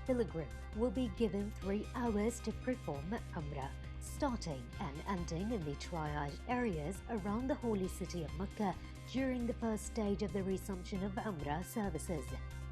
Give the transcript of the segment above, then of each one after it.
pilgrim will be given 3 hours to perform Umrah, starting and ending in the triage areas around the holy city of Mecca during the first stage of the resumption of Umrah services.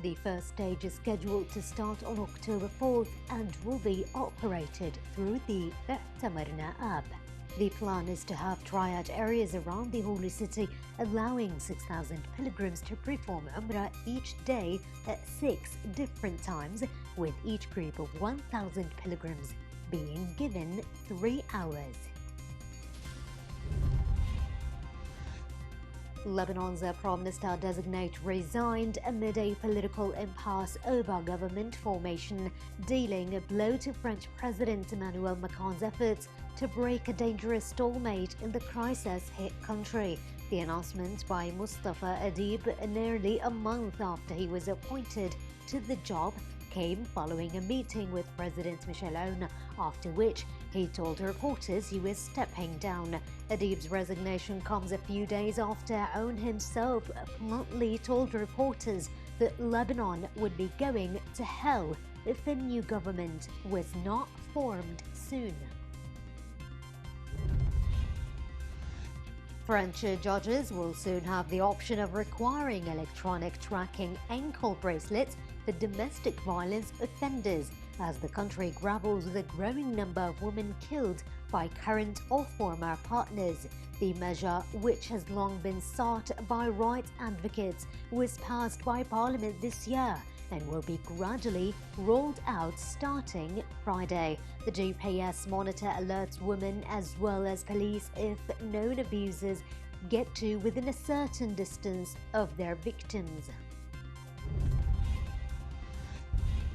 The first stage is scheduled to start on October 4th and will be operated through the I'tamarna app. The plan is to have triage areas around the holy city, allowing 6,000 pilgrims to perform Umrah each day at 6 different times, with each group of 1,000 pilgrims being given 3 hours. Lebanon's Prime Minister designate resigned amid a political impasse over government formation, dealing a blow to French President Emmanuel Macron's efforts to break a dangerous stalemate in the crisis-hit country. The announcement by Mustafa Adib nearly a month after he was appointed to the job came following a meeting with President Michel Aoun, after which he told reporters he was stepping down. Adib's resignation comes a few days after Aoun himself bluntly told reporters that Lebanon would be going to hell if a new government was not formed soon. French judges will soon have the option of requiring electronic tracking ankle bracelets for domestic violence offenders as the country grapples with a growing number of women killed by current or former partners. The measure, which has long been sought by rights advocates, was passed by Parliament this year and will be gradually rolled out starting Friday. The GPS monitor alerts women as well as police if known abusers get to within a certain distance of their victims.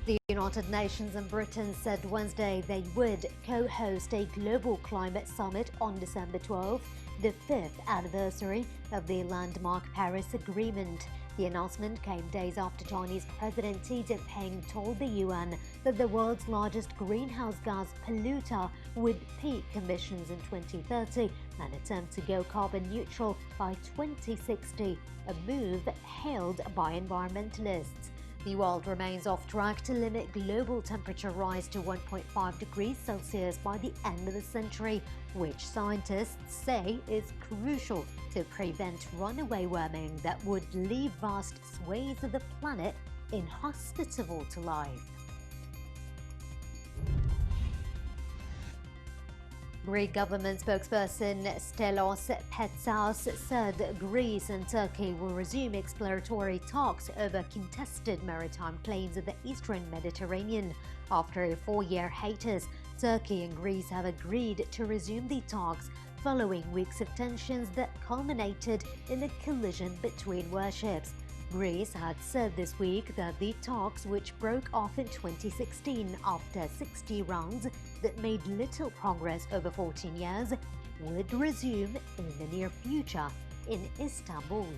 The United Nations and Britain said Wednesday they would co-host a global climate summit on December 12th, the 5th anniversary of the landmark Paris Agreement. The announcement came days after Chinese President Xi Jinping told the UN that the world's largest greenhouse gas polluter would peak emissions in 2030 and attempt to go carbon neutral by 2060, a move hailed by environmentalists. The world remains off track to limit global temperature rise to 1.5 degrees Celsius by the end of the century, which scientists say is crucial to prevent runaway warming that would leave vast swathes of the planet inhospitable to life. Greek government spokesperson Stellos Petsaos said Greece and Turkey will resume exploratory talks over contested maritime claims in the eastern Mediterranean. After a 4-year hiatus, Turkey and Greece have agreed to resume the talks following weeks of tensions that culminated in a collision between warships. Greece had said this week that the talks, which broke off in 2016 after 60 rounds that made little progress over 14 years, would resume in the near future in Istanbul.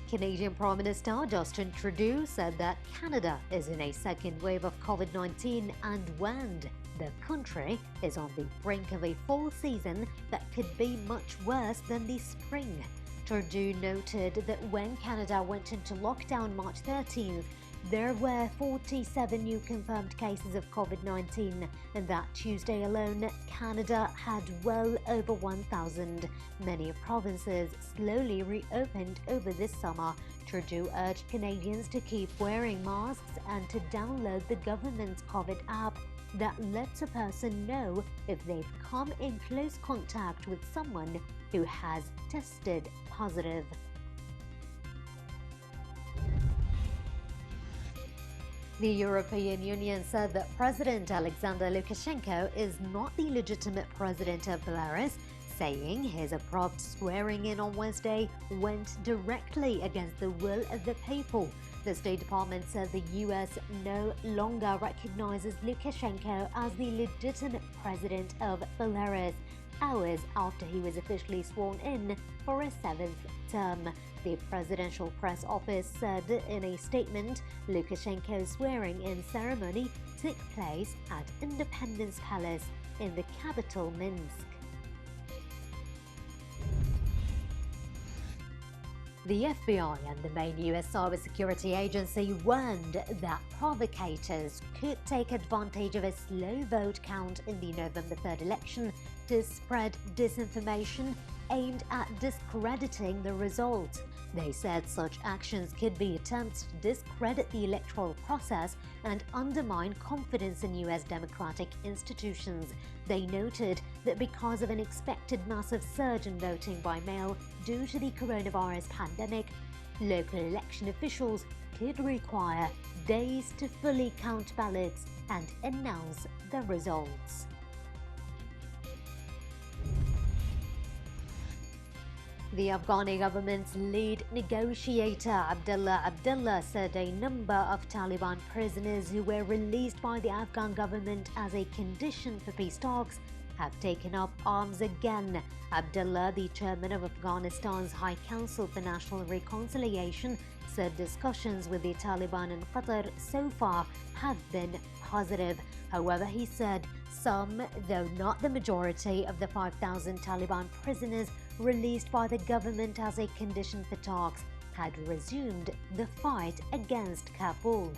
Canadian Prime Minister Justin Trudeau said that Canada is in a second wave of COVID-19 and warned the country is on the brink of a fall season that could be much worse than the spring. Trudeau noted that when Canada went into lockdown March 13th, there were 47 new confirmed cases of COVID-19, and that Tuesday alone, Canada had well over 1,000. Many provinces slowly reopened over this summer. Trudeau urged Canadians to keep wearing masks and to download the government's COVID app that lets a person know if they've come in close contact with someone who has tested positive. The European Union said that President Alexander Lukashenko is not the legitimate president of Belarus, saying his abrupt swearing-in on Wednesday went directly against the will of the people. The State Department said the US no longer recognizes Lukashenko as the legitimate president of Belarus, hours after he was officially sworn in for a 7th term. The presidential press office said in a statement, Lukashenko's swearing-in ceremony took place at Independence Palace in the capital Minsk. The FBI and the main US cybersecurity agency warned that provocators could take advantage of a slow vote count in the November 3rd election to spread disinformation aimed at discrediting the result. They said such actions could be attempts to discredit the electoral process and undermine confidence in US democratic institutions. They noted that because of an expected massive surge in voting by mail due to the coronavirus pandemic, local election officials could require days to fully count ballots and announce the results. The Afghani government's lead negotiator Abdullah Abdullah said a number of Taliban prisoners who were released by the Afghan government as a condition for peace talks have taken up arms again. Abdullah, the chairman of Afghanistan's High Council for National Reconciliation, said discussions with the Taliban in Qatar so far have been positive. However, he said some, though not the majority, of the 5,000 Taliban prisoners released by the government as a condition for talks had resumed the fight against Kabul.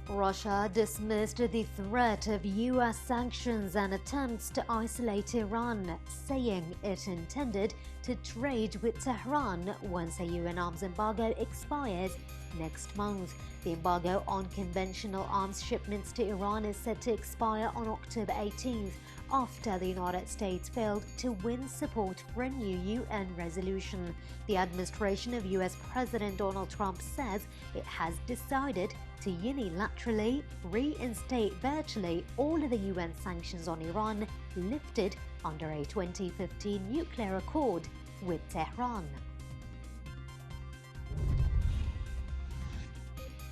Russia dismissed the threat of US sanctions and attempts to isolate Iran, saying it intended to trade with Tehran once a UN arms embargo expires next month. The embargo on conventional arms shipments to Iran is set to expire on October 18th after the United States failed to win support for a new UN resolution. The administration of US President Donald Trump says it has decided to unilaterally reinstate virtually all of the UN sanctions on Iran lifted under a 2015 nuclear accord with Tehran.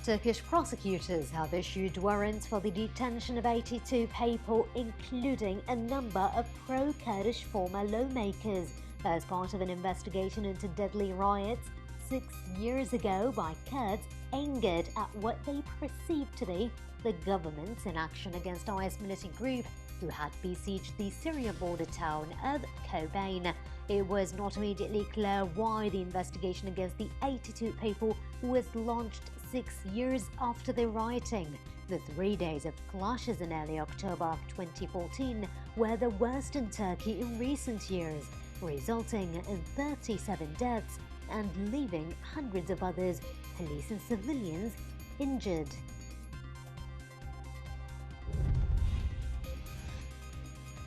Turkish prosecutors have issued warrants for the detention of 82 people, including a number of pro-Kurdish former lawmakers, as part of an investigation into deadly riots 6 years ago by Kurds angered at what they perceived to be the government's inaction against IS militant group who had besieged the Syrian border town of Kobane. It was not immediately clear why the investigation against the 82 people was launched 6 years after the rioting. The 3 days of clashes in early October 2014 were the worst in Turkey in recent years, resulting in 37 deaths and leaving hundreds of others, police and civilians, injured.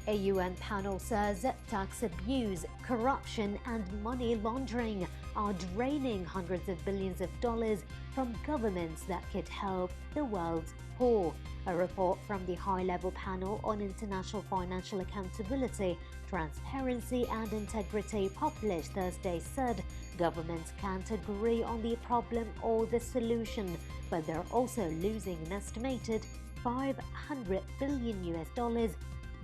A UN panel says tax abuse, corruption and money laundering are draining hundreds of billions of dollars from governments that could help the world's poor. A report from the high-level panel on international financial accountability, transparency and integrity published Thursday said governments can't agree on the problem or the solution, but they're also losing an estimated $500 billion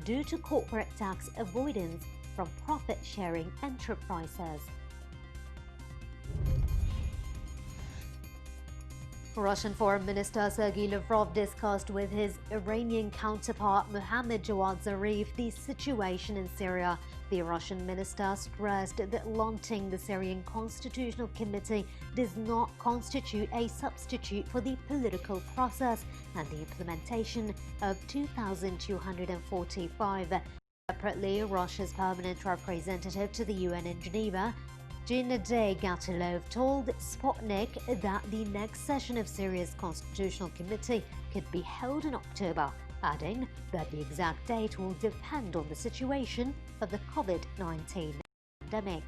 due to corporate tax avoidance from profit-sharing enterprises. Russian Foreign Minister Sergei Lavrov discussed with his Iranian counterpart Mohammad Javad Zarif the situation in Syria. The Russian minister stressed that launching the Syrian Constitutional Committee does not constitute a substitute for the political process and the implementation of 2,245. Separately, Russia's permanent representative to the UN in Geneva, Gennady Gatilov, told Sputnik that the next session of Syria's Constitutional Committee could be held in October, adding that the exact date will depend on the situation of the COVID-19 pandemic.